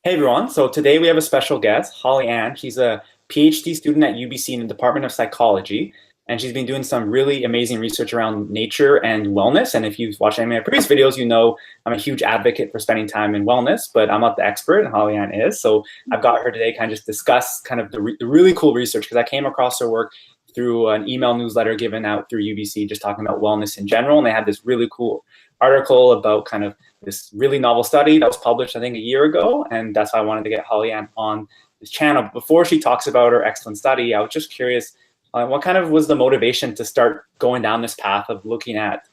Hey everyone, so today we have a special guest, Holli-Anne. She's a PhD student at UBC in the Department of Psychology, and she's been doing some really amazing research around nature and wellness. And if you've watched any of my previous videos, you know I'm a huge advocate for spending time in wellness, but I'm not the expert, and Holli-Anne is. So I've got her today kind of just discuss kind of the really cool research because I came across her work through an email newsletter given out through UBC just talking about wellness in general, and they had this really cool article about kind of this really novel study that was published, I think, a year ago, and that's why I wanted to get Holli-Anne on this channel. But before she talks about her excellent study, I was just curious, what kind of was the motivation to start going down this path of looking at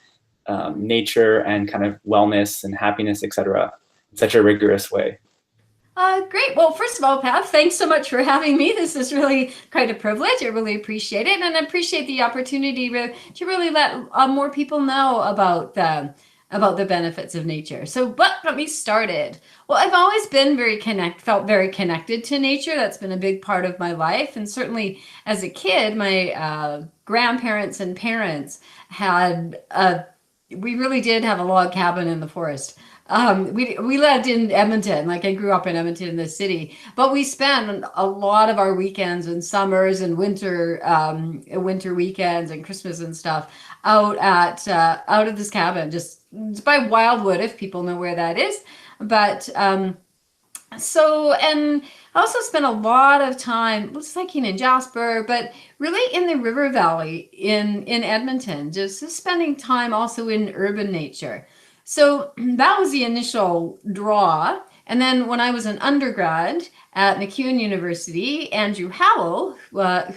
nature and kind of wellness and happiness, etc., in such a rigorous way? Great. Well, first of all, Pat, thanks so much for having me. This is really quite a privilege. I really appreciate it. And I appreciate the opportunity to really let more people know about the benefits of nature. So what got me started? Well, I've always been felt very connected to nature. That's been a big part of my life. And certainly as a kid, my grandparents and parents we really did have a log cabin in the forest. We lived in Edmonton, like I grew up in Edmonton in the city, but we spent a lot of our weekends and summers and winter weekends and Christmas and stuff out of this cabin, just by Wildwood, if people know where that is. But and I also spent a lot of time hiking in Jasper, but really in the river valley in Edmonton, just spending time also in urban nature. So that was the initial draw. And then when I was an undergrad at MacEwan University, Andrew Howell,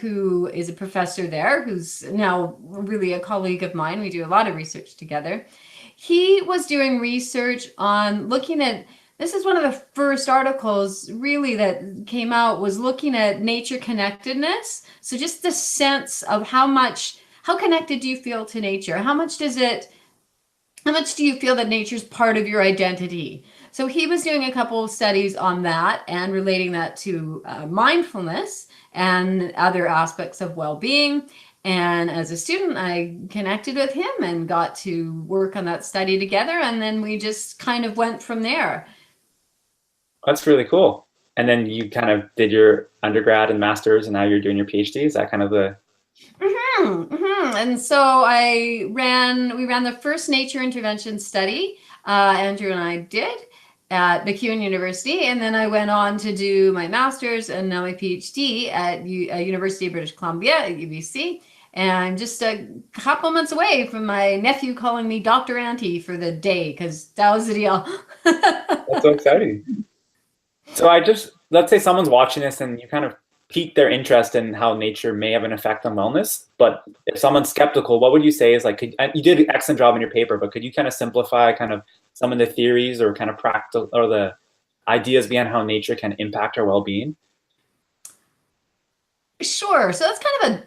who is a professor there, who's now really a colleague of mine, we do a lot of research together. He was doing research on looking at, this is one of the first articles really that came out, was looking at nature connectedness. So just the sense of how connected do you feel to nature? How much do you feel that nature's part of your identity? So he was doing a couple of studies on that and relating that to mindfulness and other aspects of well-being. And as a student, I connected with him and got to work on that study together. And then we just kind of went from there. That's really cool. And then you kind of did your undergrad and master's, and now you're doing your PhD. Is that kind of the... And so we ran the first nature intervention study, Andrew and I did, at MacEwan University. And then I went on to do my master's and now my PhD at University of British Columbia at UBC. And I'm just a couple months away from my nephew calling me Dr. Auntie for the day, because that was the deal. That's so exciting. So let's say someone's watching this and you kind of pique their interest in how nature may have an effect on wellness. But if someone's skeptical, what would you say is you did an excellent job in your paper, but could you kind of simplify kind of some of the theories or kind of practical or the ideas behind how nature can impact our well-being? Sure. So that's kind of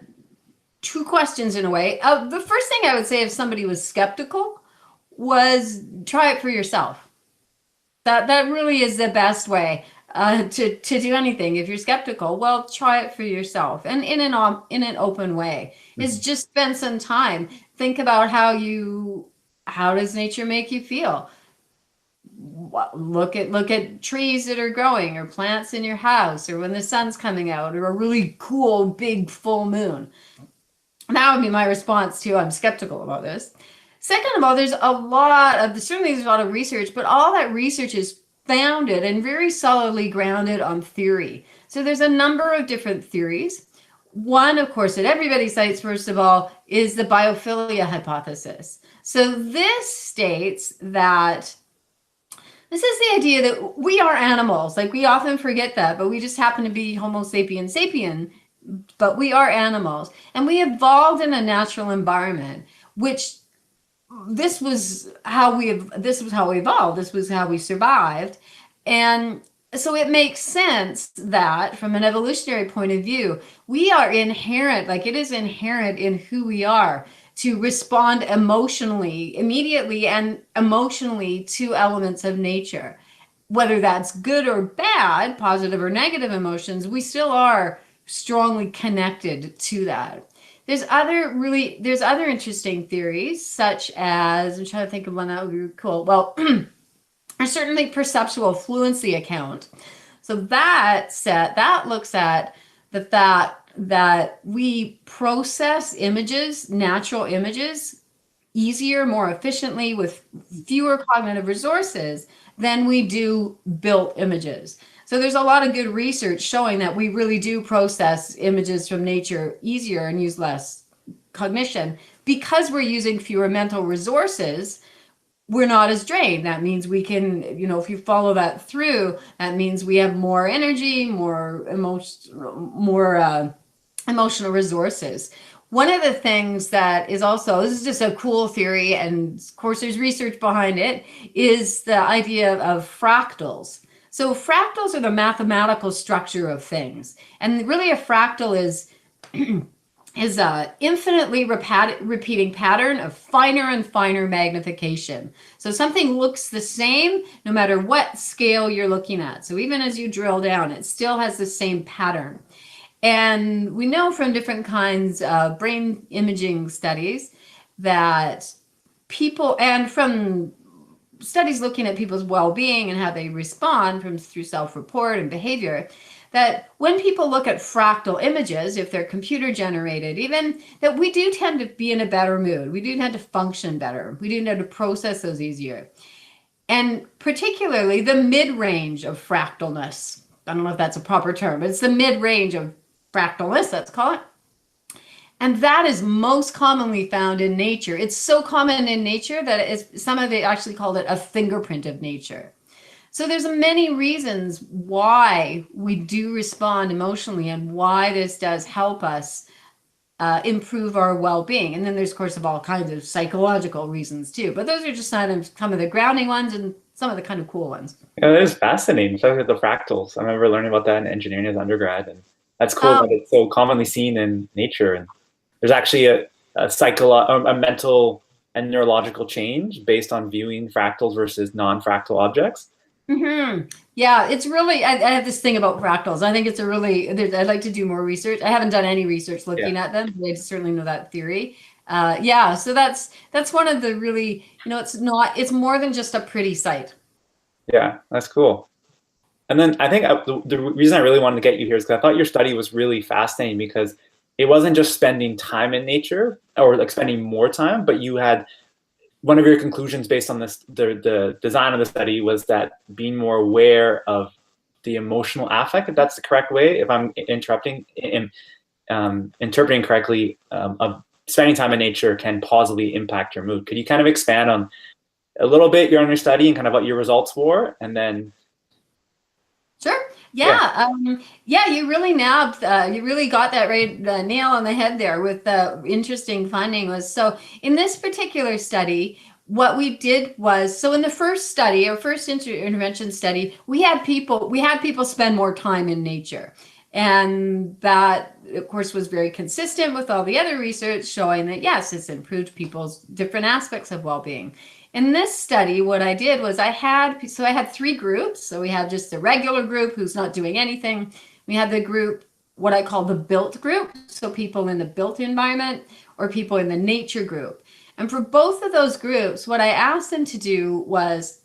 two questions in a way. The first thing I would say if somebody was skeptical was try it for yourself. That really is the best way to do anything. If you're skeptical, well, try it for yourself, and in an open way. Is just spend some time. Think about how does nature make you feel? Look at trees that are growing, or plants in your house, or when the sun's coming out, or a really cool big full moon. That would be my response to I'm skeptical about this. Second of all, there's a lot of research, but all that research is founded and very solidly grounded on theory. So there's a number of different theories. One, of course, that everybody cites, first of all, is the biophilia hypothesis. So this states that this is the idea that we are animals. Like, we often forget that, but we just happen to be Homo sapiens sapien, but we are animals. And we evolved in a natural environment, which this was how we evolved. This was how we survived. And so it makes sense that from an evolutionary point of view, we are inherent, like it is inherent in who we are to respond immediately and emotionally to elements of nature. Whether that's good or bad, positive or negative emotions, we still are strongly connected to that. There's other interesting theories, such as, I'm trying to think of one that would be cool. Well, or certainly perceptual fluency account. So that looks at the fact that we process images, natural images, easier, more efficiently with fewer cognitive resources than we do built images. So there's a lot of good research showing that we really do process images from nature easier and use less cognition because we're using fewer mental resources. We're not as drained. That means we can, if you follow that through, that means we have more energy, more emotional resources. One of the things that is also, this is just a cool theory, and of course there's research behind it, is the idea of fractals. So fractals are the mathematical structure of things. And really a fractal is a infinitely repeating pattern of finer and finer magnification. So something looks the same no matter what scale you're looking at. So even as you drill down, it still has the same pattern. And we know from different kinds of brain imaging studies that people, and from studies looking at people's well-being and how they respond through self-report and behavior, that when people look at fractal images, if they're computer generated, even that we do tend to be in a better mood. We do tend to function better. We do tend to process those easier. And particularly the mid-range of fractalness. I don't know if that's a proper term, but it's the mid-range of fractalness, let's call it. And that is most commonly found in nature. It's so common in nature that some of it actually called it a fingerprint of nature. So there's many reasons why we do respond emotionally and why this does help us improve our well-being. And then there's, of course, all kinds of psychological reasons too. But those are just some of the grounding ones and some of the kind of cool ones. Yeah, it is fascinating, especially with the fractals. I remember learning about that in engineering as undergrad, and that's cool that it's so commonly seen in nature. And there's actually a mental and neurological change based on viewing fractals versus non-fractal objects. Mm-hmm. Yeah, it's really, I have this thing about fractals. I think it's I'd like to do more research. I haven't done any research looking at them, but I certainly know that theory. So that's one of the really, it's more than just a pretty sight. Yeah, that's cool. And then I think the reason I really wanted to get you here is because I thought your study was really fascinating, because it wasn't just spending time in nature or like spending more time, but you had one of your conclusions based on this, the design of the study, was that being more aware of the emotional affect, if that's the correct way, if I'm interpreting correctly, of spending time in nature can positively impact your mood. Could you kind of expand on a little bit your study and kind of what your results were, and then? Sure. Yeah. You really nabbed, you really got that right, the nail on the head there with the interesting finding was, so in this particular study, what we did was, so in the first study, our first intervention study, we had people spend more time in nature. And that, of course, was very consistent with all the other research showing that, yes, it's improved people's different aspects of well-being. In this study, what I did was I had 3 groups. So we had just the regular group who's not doing anything. We had the group, what I call the built group. So people in the built environment, or people in the nature group. And for both of those groups, what I asked them to do was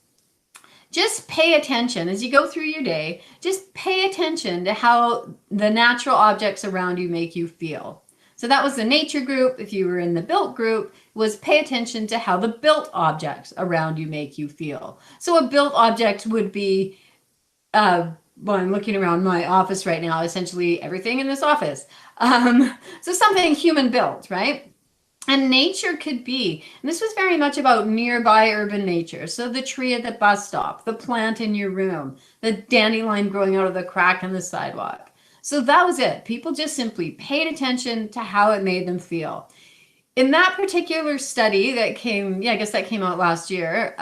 just pay attention as you go through your day. Just pay attention to how the natural objects around you make you feel. So that was the nature group. If you were in the built group, was pay attention to how the built objects around you make you feel. So a built object would be, well, I'm looking around my office right now, essentially everything in this office. So something human built, right? And nature could be, and this was very much about nearby urban nature. So the tree at the bus stop, the plant in your room, the dandelion growing out of the crack in the sidewalk. So that was it. People just simply paid attention to how it made them feel. In that particular study that came out last year,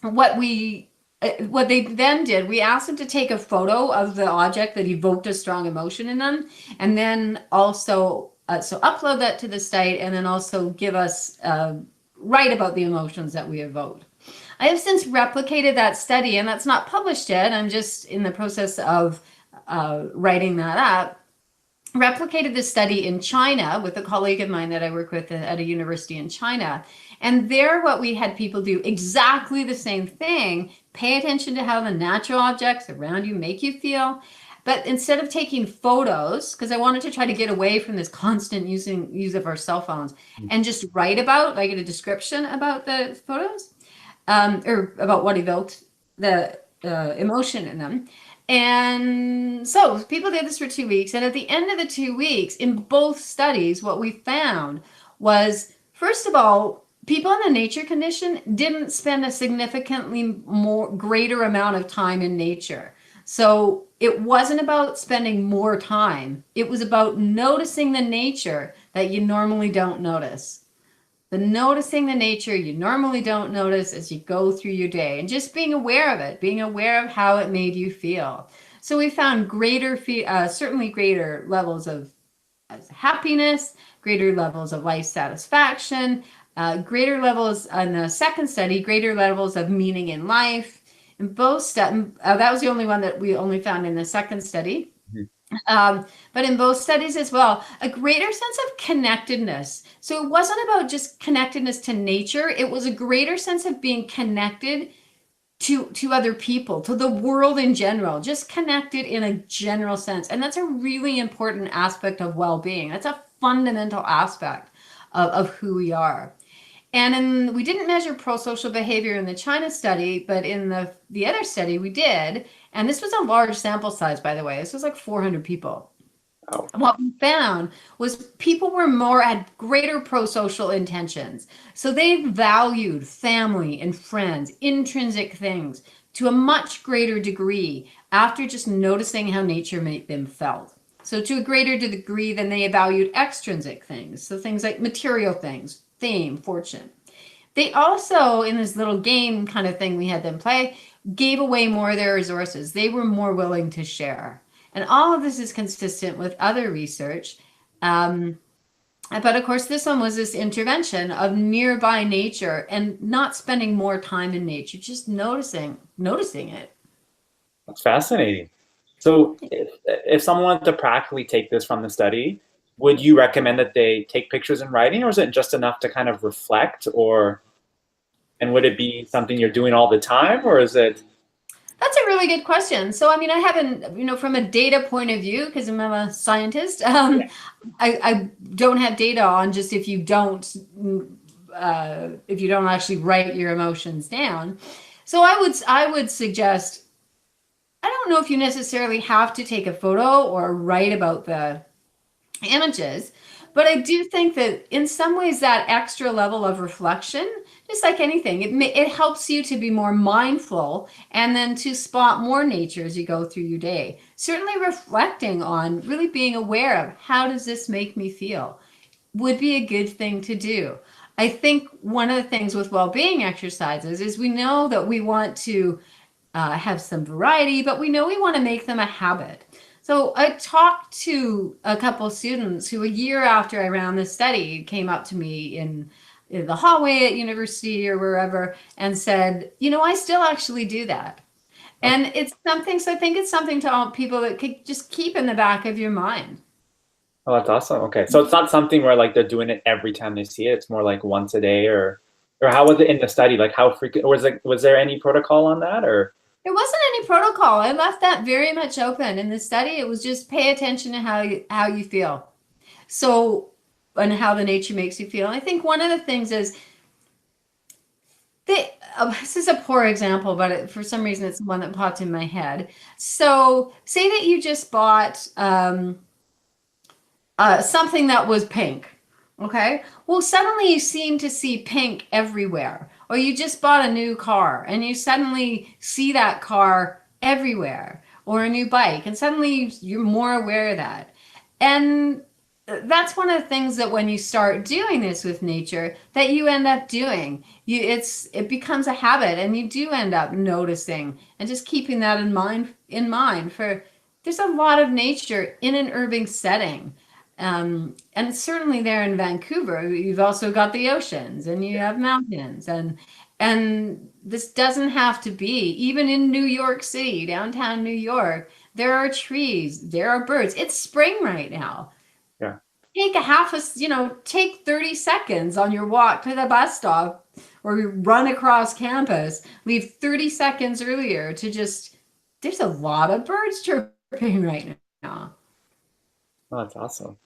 what they then did, we asked them to take a photo of the object that evoked a strong emotion in them, and then also so upload that to the site, and then also give us write about the emotions that we evoked. I have since replicated that study, and that's not published yet. I'm just in the process of writing that up. replicated this study in China with a colleague of mine that I work with at a university in China. And there, what we had people do exactly the same thing, pay attention to how the natural objects around you make you feel. But instead of taking photos, because I wanted to try to get away from this constant use of our cell phones, and just write about, like a description about the photos, or about what evoked the emotion in them. And so people did this for 2 weeks. And at the end of the 2 weeks, in both studies, what we found was, first of all, people in the nature condition didn't spend a significantly greater amount of time in nature. So it wasn't about spending more time. It was about noticing the nature that you normally don't notice. Noticing the nature you normally don't notice as you go through your day, and just being aware of it, being aware of how it made you feel. So we found certainly greater levels of happiness, greater levels of life satisfaction, greater levels in the second study, greater levels of meaning in life. In both that was the only one that we only found in the second study. But in both studies as well, a greater sense of connectedness. So it wasn't about just connectedness to nature. It was a greater sense of being connected to other people, to the world in general, just connected in a general sense. And that's a really important aspect of well-being. That's a fundamental aspect of who we are. And we didn't measure pro-social behavior in the China study, but in the other study we did. And this was a large sample size, by the way. This was like 400 people. Oh. And what we found was people had greater pro-social intentions. So they valued family and friends, intrinsic things, to a much greater degree after just noticing how nature made them felt. So to a greater degree than they valued extrinsic things. So things like material things, fame, fortune. They also, in this little game kind of thing we had them play, gave away more of their resources. They were more willing to share. And all of this is consistent with other research. But of course, this one was this intervention of nearby nature and not spending more time in nature, just noticing it. That's fascinating. So if someone wanted to practically take this from the study, would you recommend that they take pictures and writing, or is it just enough to kind of reflect, and would it be something you're doing all the time, or is it? That's a really good question. So, I mean, I haven't, from a data point of view, because I'm a scientist, I don't have data on just if you don't actually write your emotions down. So I would suggest, I don't know if you necessarily have to take a photo or write about the images, but I do think that in some ways that extra level of reflection, just like anything, it helps you to be more mindful and then to spot more nature as you go through your day. Certainly reflecting on, really being aware of, how does this make me feel, would be a good thing to do. I think one of the things with well-being exercises is we know that we want to have some variety, but we know we want to make them a habit. So I talked to a couple of students who a year after I ran this study came up to me in the hallway at university or wherever and said, I still actually do that. And it's something, so I think it's something to all people that could just keep in the back of your mind. Oh, that's awesome. Okay. So it's not something where like they're doing it every time they see it. It's more like once a day, or how was it in the study? Like how frequent, was there any protocol on that, or? There wasn't any protocol. I left that very much open. In the study, it was just pay attention to how you feel. So, and how the nature makes you feel. And I think one of the things is, this is a poor example, but for some reason it's the one that popped in my head. So say that you just bought something that was pink. Okay. Well, suddenly you seem to see pink everywhere. Or you just bought a new car and you suddenly see that car everywhere, or a new bike, and suddenly you're more aware of that. And that's one of the things that when you start doing this with nature, that you end up doing. It becomes a habit, and you do end up noticing and just keeping that in mind. For there's a lot of nature in an urban setting. And certainly there in Vancouver, you've also got the oceans and you have mountains, and this doesn't have to be, even in New York City, downtown New York, there are trees, there are birds. It's spring right now. Yeah. Take take 30 seconds on your walk to the bus stop or run across campus. Leave 30 seconds earlier to just, there's a lot of birds chirping right now. Oh, that's awesome.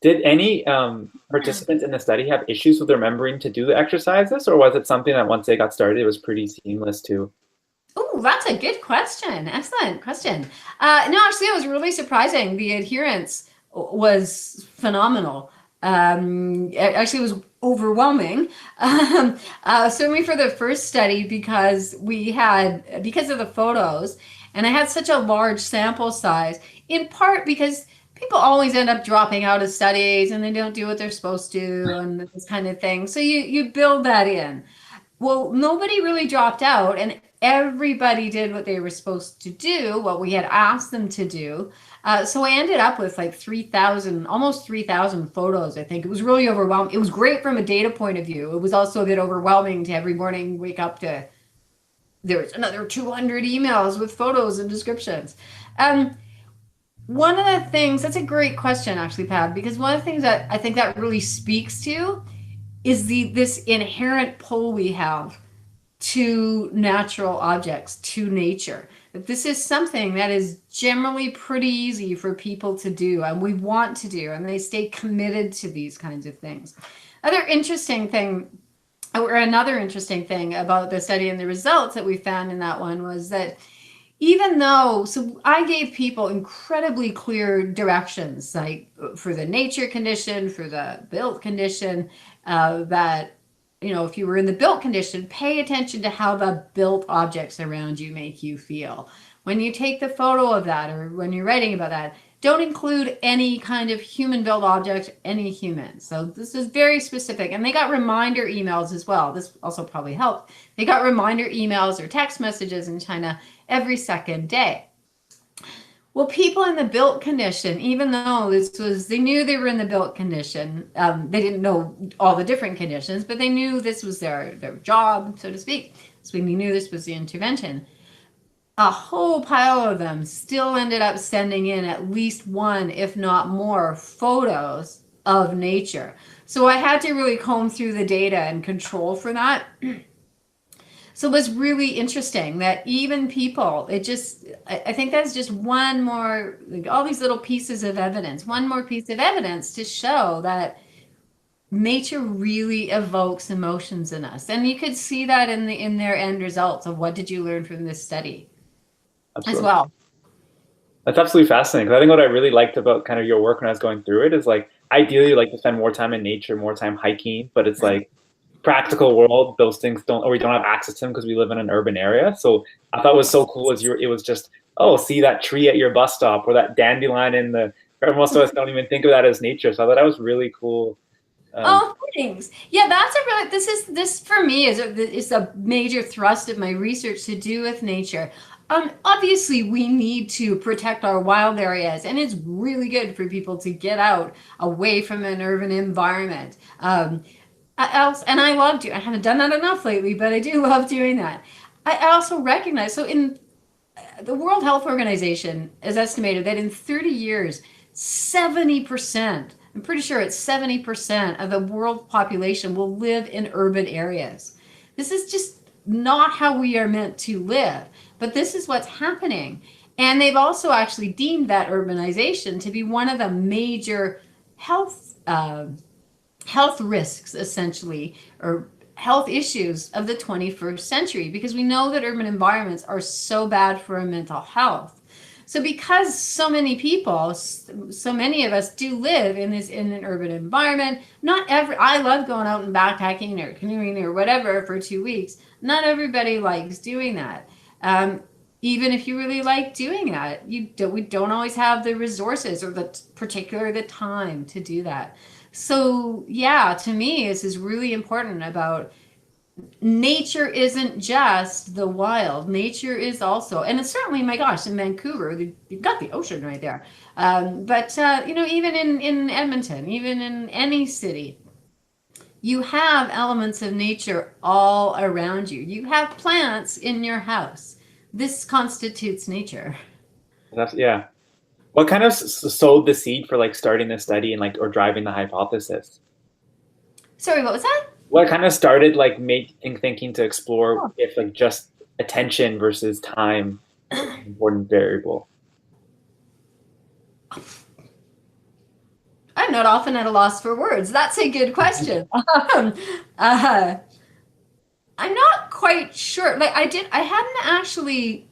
Did any participants in the study have issues with remembering to do the exercises, or was it something that once they got started, it was pretty seamless too? Oh, that's a good question. Excellent question. No, actually, it was really surprising. The adherence was phenomenal. Actually, it was overwhelming. Certainly for the first study, because of the photos, and I had such a large sample size, in part because people always end up dropping out of studies and they don't do what they're supposed to and this kind of thing. So you build that in. Well, nobody really dropped out, and everybody did what they were supposed to do, what we had asked them to do. So I ended up with like 3,000, almost 3,000 photos, I think. It was really overwhelming. It was great from a data point of view. It was also a bit overwhelming to every morning wake up to, there's another 200 emails with photos and descriptions. One of the things, that's a great question, actually, Pat, because one of the things that I think that really speaks to is this inherent pull we have to natural objects, to nature. That this is something that is generally pretty easy for people to do, and we want to do, and they stay committed to these kinds of things. Another interesting thing about the study and the results that we found in that one was that so I gave people incredibly clear directions, like for the nature condition, for the built condition, that, if you were in the built condition, pay attention to how the built objects around you make you feel. When you take the photo of that, or when you're writing about that, don't include any kind of human-built object, any human. So this is very specific. And they got reminder emails as well. This also probably helped. They got reminder emails or text messages in China every second day. Well, people in the built condition, even though they knew they were in the built condition, they didn't know all the different conditions, but they knew this was their job, so to speak. So we knew this was the intervention. A whole pile of them still ended up sending in at least one, if not more, photos of nature. So I had to really comb through the data and control for that. So it was really interesting that even people, I think that's just one more, like all these little pieces of evidence, one more piece of evidence to show that nature really evokes emotions in us. And you could see that in their end results of what did you learn from this study as well. That's absolutely fascinating. Because I think what I really liked about kind of your work when I was going through it is like, ideally, you like to spend more time in nature, more time hiking, but it's like, practical world, those things we don't have access to them because we live in an urban area. So I thought was so cool it was just, oh, see that tree at your bus stop or that dandelion most of us don't even think of that as nature. So I thought that was really cool. Oh, thanks. Yeah, that's this for me is a major thrust of my research to do with nature. Obviously, we need to protect our wild areas, and it's really good for people to get out away from an urban environment. I love doing. I haven't done that enough lately, but I do love doing that. I also recognize, so in the World Health Organization has estimated that in 30 years, 70%, I'm pretty sure it's 70% of the world population will live in urban areas. This is just not how we are meant to live, but this is what's happening. And they've also actually deemed that urbanization to be one of the major health risks, essentially, or health issues of the 21st century, because we know that urban environments are so bad for our mental health. So because so many people, so many of us do live in an urban environment, I love going out and backpacking or canoeing or whatever for 2 weeks. Not everybody likes doing that. Even if you really like doing that, we don't always have the resources or the time to do that. So yeah, to me, this is really important about nature isn't just the wild. Nature is also, and it's certainly, my gosh, in Vancouver, you've got the ocean right there. But even in Edmonton, even in any city, you have elements of nature all around you. You have plants in your house. This constitutes nature. Yeah. What kind of sowed the seed for like starting the study and like or driving the hypothesis? Sorry, what was that? What kind of started like making thinking to explore Oh. if like just attention versus time is an important variable? I'm not often at a loss for words. That's a good question. Uh, I'm not quite sure. Like I hadn't actually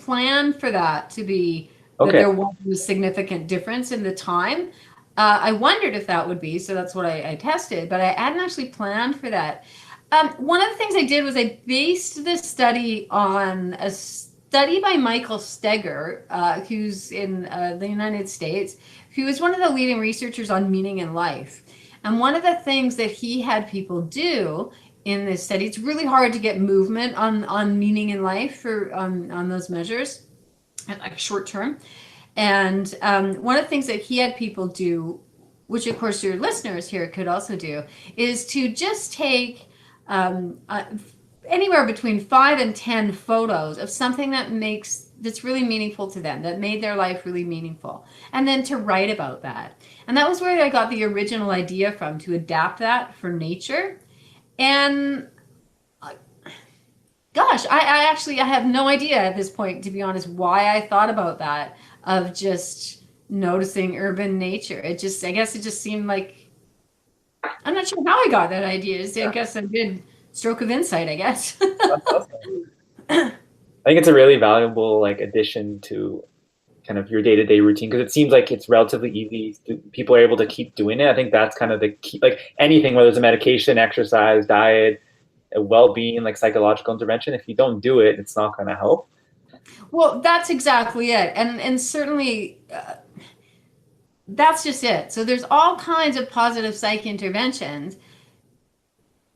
planned for that to be that Okay. there was a significant difference in the time. I wondered if that would be, so that's what I tested, but I hadn't actually planned for that. One of the things I did was I based this study on a study by Michael Steger, who's in the United States, who is one of the leading researchers on meaning in life. And one of the things that he had people do in this study, it's really hard to get movement on meaning in life for on those measures, like short term. And one of the things that he had people do, which of course your listeners here could also do, is to just take anywhere between 5 and 10 photos of something that's really meaningful to them, that made their life really meaningful, and then to write about that. And that was where I got the original idea from, to adapt that for nature. And gosh, I have no idea at this point, to be honest, why I thought about that, of just noticing urban nature. I guess it just seemed like, I'm not sure how I got that idea. I guess a good stroke of insight, I guess. That's awesome. I think it's a really valuable like addition to kind of your day-to-day routine because it seems like it's relatively easy. People are able to keep doing it. I think that's kind of the key, like anything, whether it's a medication, exercise, diet, well-being, like psychological intervention. If you don't do it, it's not going to help. Well, that's exactly it. And certainly that's just it. So there's all kinds of positive psych interventions.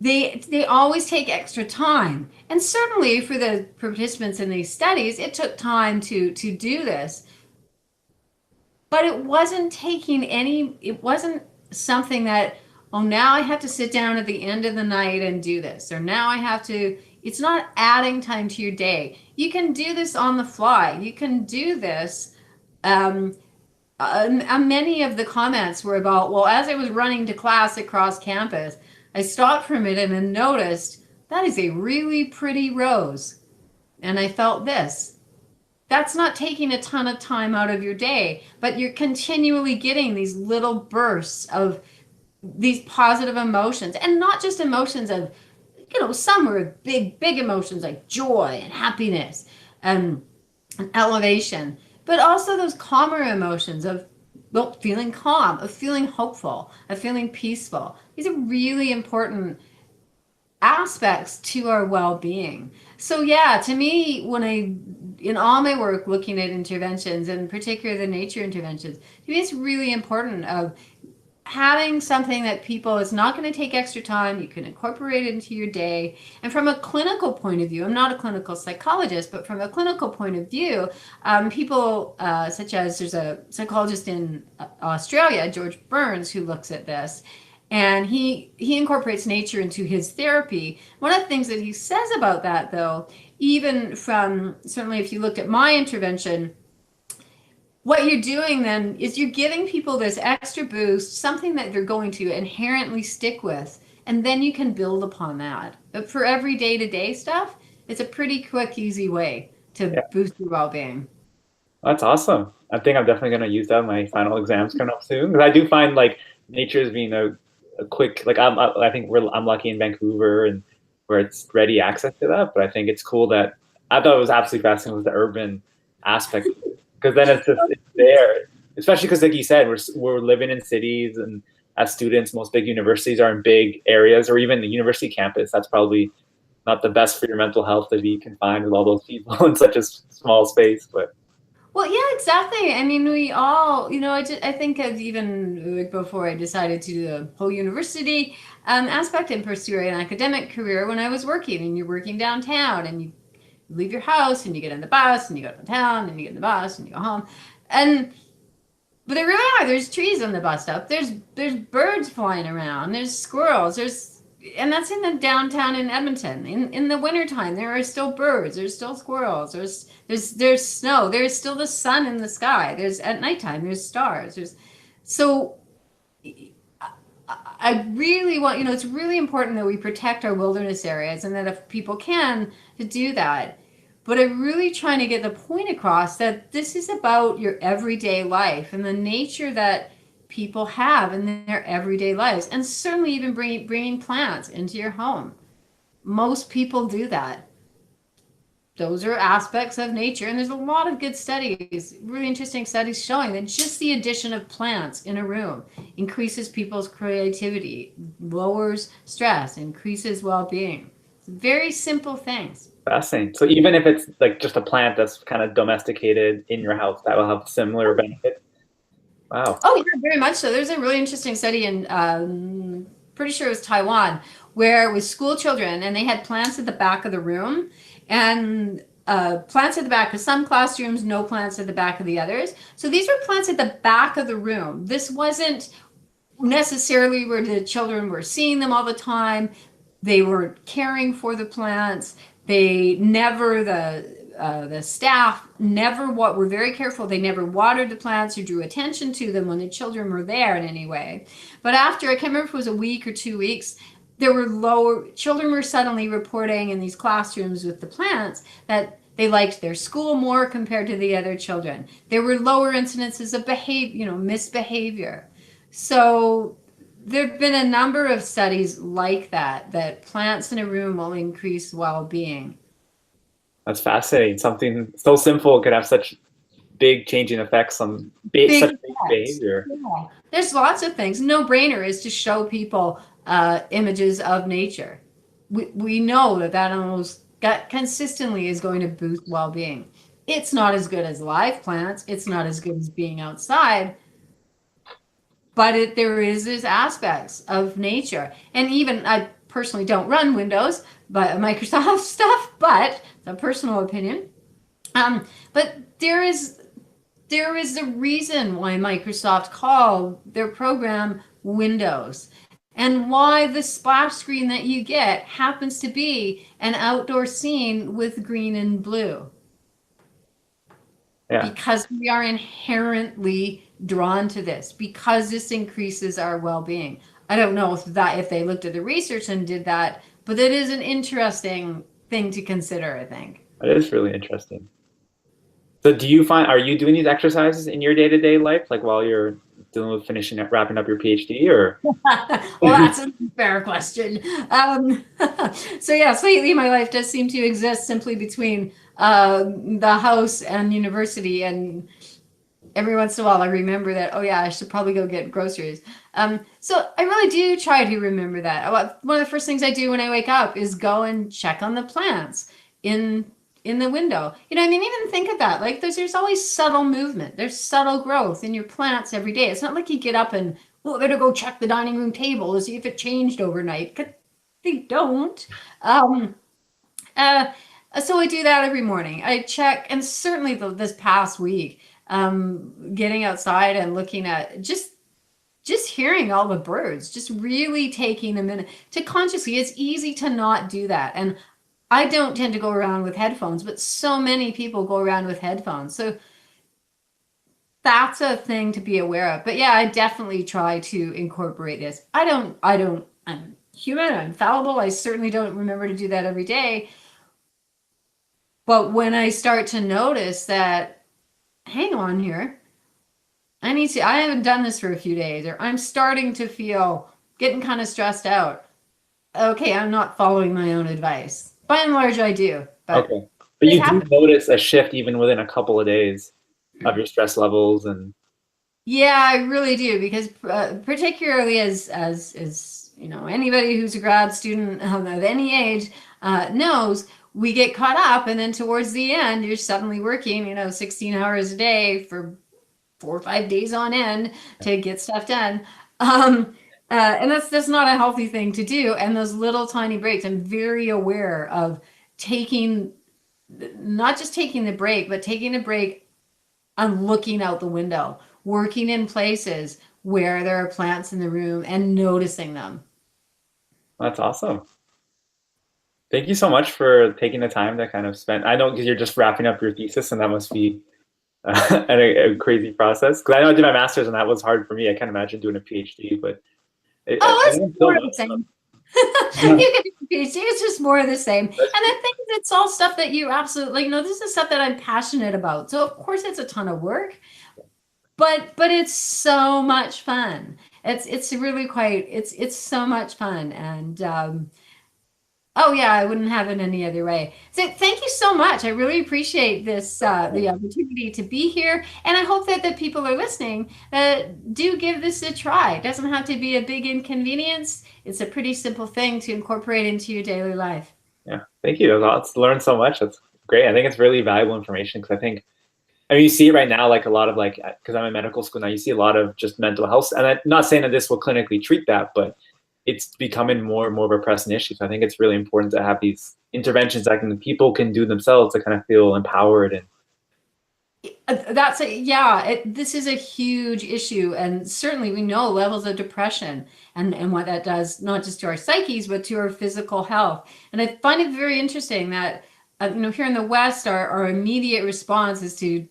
They always take extra time. And certainly for the participants in these studies, it took time to do this. But it wasn't something that, oh, now I have to sit down at the end of the night and do this, or now I have to, it's not adding time to your day. You can do this on the fly. You can do this. Many of the comments were about, well, as I was running to class across campus, I stopped for a minute and noticed that is a really pretty rose. And I felt this. That's not taking a ton of time out of your day, but you're continually getting these little bursts of these positive emotions, and not just emotions of, some were big emotions like joy and happiness and elevation, but also those calmer emotions of, well, feeling calm, of feeling hopeful, of feeling peaceful. These are really important aspects to our well-being. So yeah, to me, in all my work looking at interventions, and particularly the nature interventions, to me it's really important of having something that people, it's not going to take extra time, you can incorporate it into your day. And from a clinical point of view, I'm not a clinical psychologist, but from a clinical point of view, people such as, there's a psychologist in Australia, George Burns, who looks at this. And he incorporates nature into his therapy. One of the things that he says about that, though, even from, certainly if you look at my intervention, what you're doing then is you're giving people this extra boost, something that they're going to inherently stick with, and then you can build upon that. But for every day-to-day stuff, it's a pretty quick, easy way to boost your well-being. That's awesome. I think I'm definitely going to use that in my final exams coming up soon because I do find like nature as being a quick, like I think I'm lucky in Vancouver and where it's ready access to that. But I think it's cool that I thought it was absolutely fascinating was the urban aspect because then it's there, especially because like you said, we're living in cities and as students, most big universities are in big areas or even the university campus. That's probably not the best for your mental health to be confined with all those people in such a small space, but. Well, yeah, exactly. I mean, we all, I think of even like before I decided to do the whole university aspect and pursue an academic career when I was working, and you're working downtown and you leave your house and you get in the bus and you go downtown and you get in the bus and you go home. But there really are, there's trees on the bus stop. There's birds flying around. There's squirrels. There's and that's in the downtown in Edmonton. In the wintertime, there are still birds, there's still squirrels, there's snow, there's still the sun in the sky. There's at nighttime, there's stars. So I really want, it's really important that we protect our wilderness areas, and that if people can, to do that. But I'm really trying to get the point across that this is about your everyday life and the nature that people have in their everyday lives, and certainly even bringing plants into your home. Most people do that. Those are aspects of nature, and there's a lot of good studies, really interesting studies showing that just the addition of plants in a room increases people's creativity, lowers stress, increases well-being. It's very simple things. Fascinating. So even if it's like just a plant that's kind of domesticated in your house, that will have similar benefits. Wow. Oh, yeah, very much so. There's a really interesting study in, pretty sure it was Taiwan, where it was school children, and they had plants at the back of the room, and plants at the back of some classrooms, no plants at the back of the others. So these were plants at the back of the room. This wasn't necessarily where the children were seeing them all the time. They were caring for the plants. They never, the staff never were very careful. They never watered the plants or drew attention to them when the children were there in any way. But after, I can't remember if it was a week or 2 weeks, children were suddenly reporting in these classrooms with the plants that they liked their school more compared to the other children. There were lower incidences of misbehavior. So there've been a number of studies like that plants in a room will increase well-being. That's fascinating. Something so simple could have such big changing effects on such big behavior. Yeah. There's lots of things. No-brainer is to show people images of nature. We know that almost consistently is going to boost well-being. It's not as good as live plants. It's not as good as being outside. But there is these aspects of nature. And even, I personally don't run Windows, but Microsoft stuff, but it's a personal opinion. But there is a reason why Microsoft called their program Windows, and why the splash screen that you get happens to be an outdoor scene with green and blue. Yeah. Because we are inherently drawn to this, because this increases our well-being. I don't know if they looked at the research and did that, but it is an interesting thing to consider, I think. That is really interesting. So are you doing these exercises in your day-to-day life, like while you're dealing with wrapping up your PhD, or? Well, that's a fair question. So yes, lately my life does seem to exist simply between the house and university, and every once in a while I remember that, oh yeah, I should probably go get groceries. So I really do try to remember that. One of the first things I do when I wake up is go and check on the plants in the window. Even think of that. Like there's always subtle movement. There's subtle growth in your plants every day. It's not like you get up and, I better go check the dining room table to see if it changed overnight. 'Cause they don't. So I do that every morning. I check, and certainly this past week, getting outside and looking at just hearing all the birds, just really taking a minute to consciously. It's easy to not do that. And I don't tend to go around with headphones, but so many people go around with headphones. So that's a thing to be aware of. But yeah, I definitely try to incorporate this. I'm human, I'm fallible. I certainly don't remember to do that every day. But when I start to notice that, hang on here, I haven't done this for a few days, or I'm starting to feel getting kind of stressed out. Okay, I'm not following my own advice. By and large, I do. But okay. But you do notice a shift even within a couple of days of your stress levels, and yeah, I really do, because particularly as anybody who's a grad student of any age knows, we get caught up, and then towards the end, you're suddenly working 16 hours a day for 4 or 5 days on end to get stuff done. And that's not a healthy thing to do. And those little tiny breaks, I'm very aware of not just taking the break, but taking a break and looking out the window, working in places where there are plants in the room and noticing them. That's awesome. Thank you so much for taking the time to kind of spend. I know because you're just wrapping up your thesis, and that must be a crazy process. Because I know I did my master's, and that was hard for me. I can't imagine doing a PhD, but Oh, I it's think it's more still of the love stuff. same. You can do a PhD, it's just more of the same. And I think it's all stuff that you absolutely, you know, this is stuff that I'm passionate about. So of course it's a ton of work, but it's so much fun. It's really quite, it's so much fun. And oh yeah, I wouldn't have it any other way. So thank you so much. I really appreciate this, the opportunity to be here. And I hope that the people are listening do give this a try. It doesn't have to be a big inconvenience. It's a pretty simple thing to incorporate into your daily life. Yeah, thank you. That's learned so much. That's great. I think it's really valuable information because I mean, you see it right now, like a lot of like, because I'm in medical school now, you see a lot of just mental health. And I'm not saying that this will clinically treat that, but it's becoming more and more of a pressing issue. So I think it's really important to have these interventions that people can do themselves to kind of feel empowered and That's a, yeah, this is a huge issue. And certainly we know levels of depression and what that does, not just to our psyches, but to our physical health. And I find it very interesting that, you know, here in the West, our immediate response is to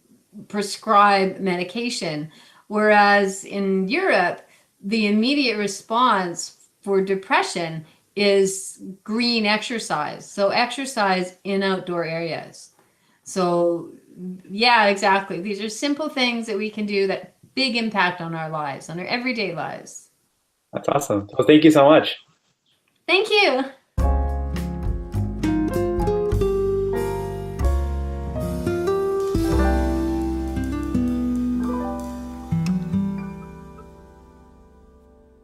prescribe medication, whereas in Europe, the immediate response for depression is green exercise. So exercise in outdoor areas. So yeah, exactly. These are simple things that we can do that big impact on our lives, on our everyday lives. that's awesome. So thank you so much. Thank you.